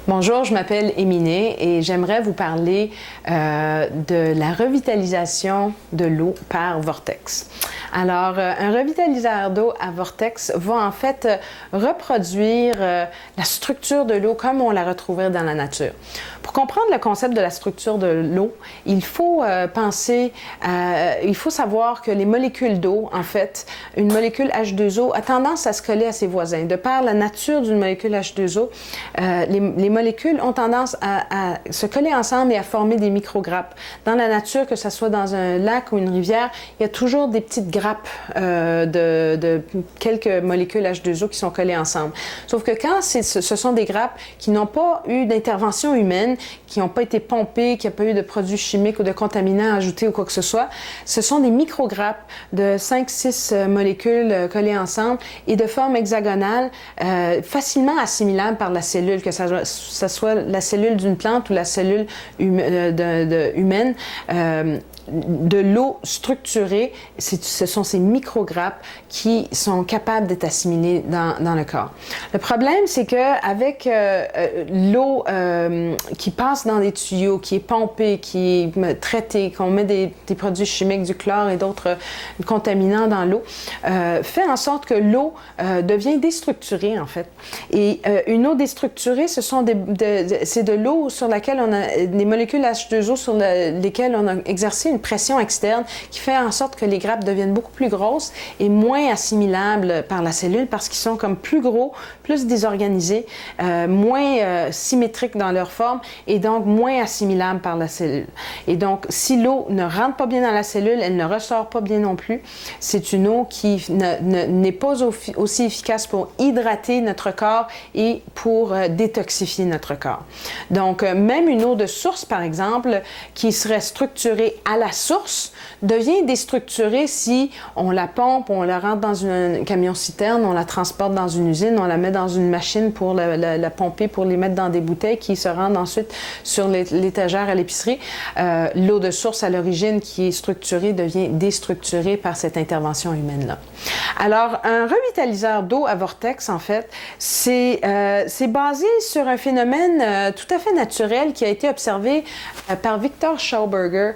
Bonjour, je m'appelle Émilie et j'aimerais vous parler de la revitalisation de l'eau par vortex. Alors, un revitalisateur d'eau à vortex va en fait reproduire la structure de l'eau comme on la retrouverait dans la nature. Pour comprendre le concept de la structure de l'eau, il faut il faut savoir que les molécules d'eau, en fait, une molécule H2O a tendance à se coller à ses voisins. De par la nature d'une molécule H2O, les molécules ont tendance à se coller ensemble et à former des micrograppes. Dans la nature, que ce soit dans un lac ou une rivière, il y a toujours des petites grappes de quelques molécules H2O qui sont collées ensemble. Sauf que quand ce sont des grappes qui n'ont pas eu d'intervention humaine, qui n'ont pas été pompées, qui n'ont pas eu de produits chimiques ou de contaminants ajoutés ou quoi que ce soit, ce sont des micrograppes de 5-6 molécules collées ensemble et de forme hexagonale, facilement assimilables par la cellule, que ce soit la cellule d'une plante ou la cellule humaine. De l'eau structurée, ce sont ces micrograppes qui sont capables d'être assimilés dans le corps. Le problème, c'est qu'avec l'eau qui passe dans des tuyaux, qui est pompée, qui est traitée, qu'on met des produits chimiques, du chlore et d'autres contaminants dans l'eau, fait en sorte que l'eau devient déstructurée, en fait. Et une eau déstructurée, c'est de l'eau sur laquelle on a des molécules H2O sur lesquelles on a exercé une pression externe qui fait en sorte que les grappes deviennent beaucoup plus grosses et moins assimilables par la cellule parce qu'ils sont comme plus gros, plus désorganisés, moins symétriques dans leur forme et donc moins assimilables par la cellule. Et donc, si l'eau ne rentre pas bien dans la cellule, elle ne ressort pas bien non plus. C'est une eau qui n'est pas aussi efficace pour hydrater notre corps et pour détoxifier notre corps. Donc, même une eau de source, par exemple, qui serait structurée à la source, devient déstructurée si on la pompe, on la rentre dans un camion-citerne, on la transporte dans une usine, on la met dans une machine pour la pomper, pour les mettre dans des bouteilles qui se rendent ensuite sur l'étagère à l'épicerie. L'eau de source à l'origine qui est structurée devient déstructurée par cette intervention humaine-là. Alors, un revitaliseur d'eau à vortex, en fait, c'est basé sur un phénomène tout à fait naturel qui a été observé par Victor Schauberger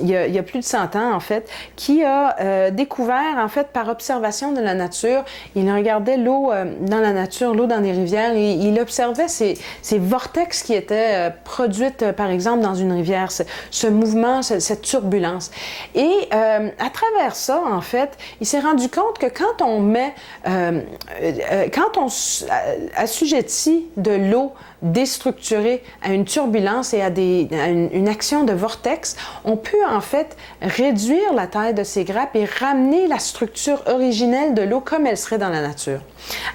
il y a plus de 100 ans, en fait, qui a découvert, en fait, par observation de la nature, il regardait l'eau dans la nature, l'eau dans les rivières, et il observait ces vortex qui étaient produites, par exemple, dans une rivière, ce mouvement, cette turbulence. Et à travers ça, en fait, il s'est rendu compte que quand on assujettit de l'eau déstructurée à une turbulence et à une action de vortex, on peut en fait réduire la taille de ces grappes et ramener la structure originelle de l'eau comme elle serait dans la nature.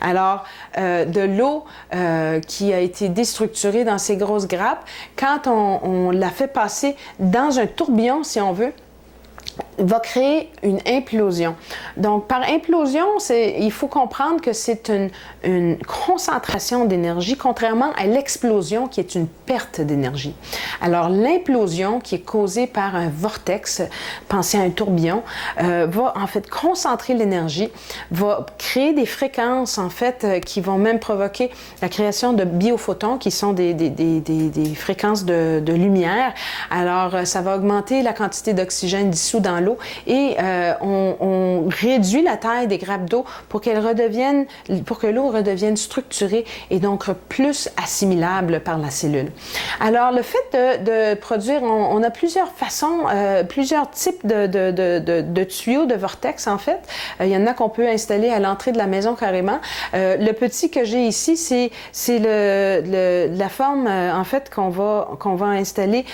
Alors, de l'eau qui a été déstructurée dans ces grosses grappes, quand on la fait passer dans un tourbillon, si on veut, va créer une implosion. Donc, par implosion, il faut comprendre que c'est une concentration d'énergie, contrairement à l'explosion qui est une perte d'énergie. Alors, l'implosion qui est causée par un vortex, pensez à un tourbillon, va en fait concentrer l'énergie, va créer des fréquences en fait qui vont même provoquer la création de biophotons qui sont des fréquences de lumière. Alors, ça va augmenter la quantité d'oxygène dissous dans l'eau et on réduit la taille des grappes d'eau pour que l'eau redevienne structurée et donc plus assimilable par la cellule. Alors, le fait de produire, on a plusieurs façons, plusieurs types de tuyaux de vortex, en fait. Il y en a qu'on peut installer à l'entrée de la maison carrément. Le petit que j'ai ici, c'est la forme, en fait, qu'on va installer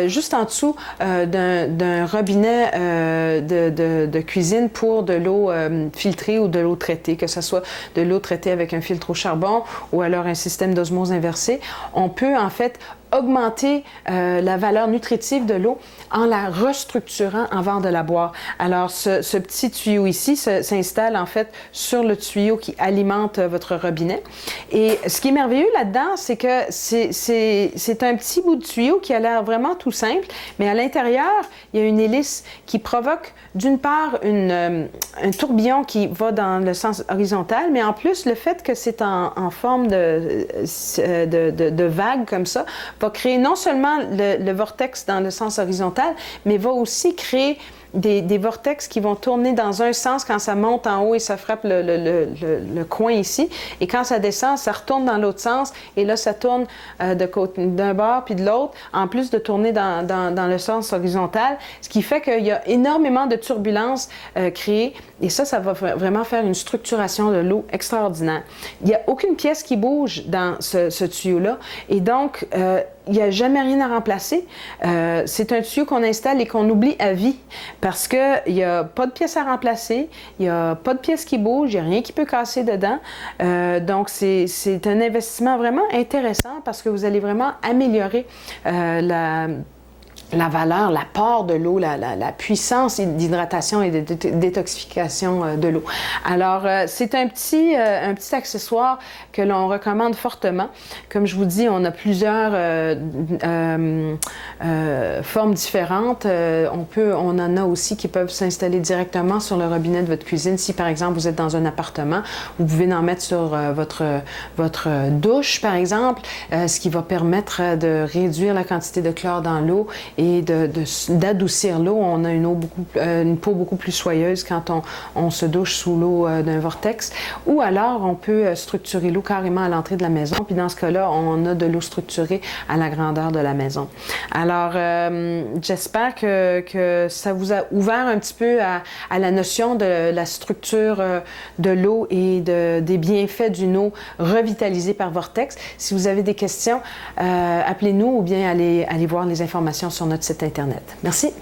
juste en dessous d'un robinet de cuisine pour de l'eau filtrée ou de l'eau traitée, que ce soit de l'eau traitée avec un filtre au charbon ou alors un système d'osmose inversée. On peut en fait augmenter la valeur nutritive de l'eau en la restructurant avant de la boire. Alors, ce petit tuyau ici s'installe en fait sur le tuyau qui alimente votre robinet. Et ce qui est merveilleux là-dedans, c'est que c'est un petit bout de tuyau qui a l'air vraiment tout simple, mais à l'intérieur, il y a une hélice qui provoque d'une part un tourbillon qui va dans le sens horizontal, mais en plus, le fait que c'est en forme de vague comme ça, va créer non seulement le vortex dans le sens horizontal, mais va aussi créer des vortex qui vont tourner dans un sens quand ça monte en haut et ça frappe le coin ici. Et quand ça descend, ça retourne dans l'autre sens. Et là, ça tourne d'un bord puis de l'autre, en plus de tourner dans le sens horizontal. Ce qui fait qu'il y a énormément de turbulences créées. Et ça va vraiment faire une structuration de l'eau extraordinaire. Il n'y a aucune pièce qui bouge dans ce tuyau-là. Et donc, il n'y a jamais rien à remplacer. C'est un tuyau qu'on installe et qu'on oublie à vie parce qu'il n'y a pas de pièce à remplacer, il n'y a pas de pièce qui bouge, il n'y a rien qui peut casser dedans. Donc, c'est un investissement vraiment intéressant parce que vous allez vraiment améliorer la valeur, l'apport de l'eau, la puissance d'hydratation et de détoxification de l'eau. Alors, c'est un petit accessoire que l'on recommande fortement. Comme je vous dis, on a plusieurs formes différentes. On en a aussi qui peuvent s'installer directement sur le robinet de votre cuisine. Si, par exemple, vous êtes dans un appartement, vous pouvez en mettre sur votre douche, par exemple, ce qui va permettre de réduire la quantité de chlore dans l'eau et d'adoucir l'eau. On a une peau beaucoup plus soyeuse quand on se douche sous l'eau d'un vortex. Ou alors, on peut structurer l'eau carrément à l'entrée de la maison. Puis dans ce cas-là, on a de l'eau structurée à la grandeur de la maison. Alors, j'espère que ça vous a ouvert un petit peu à la notion de la structure de l'eau et des bienfaits d'une eau revitalisée par vortex. Si vous avez des questions, appelez-nous ou bien allez voir les informations sur notre site Internet. Merci.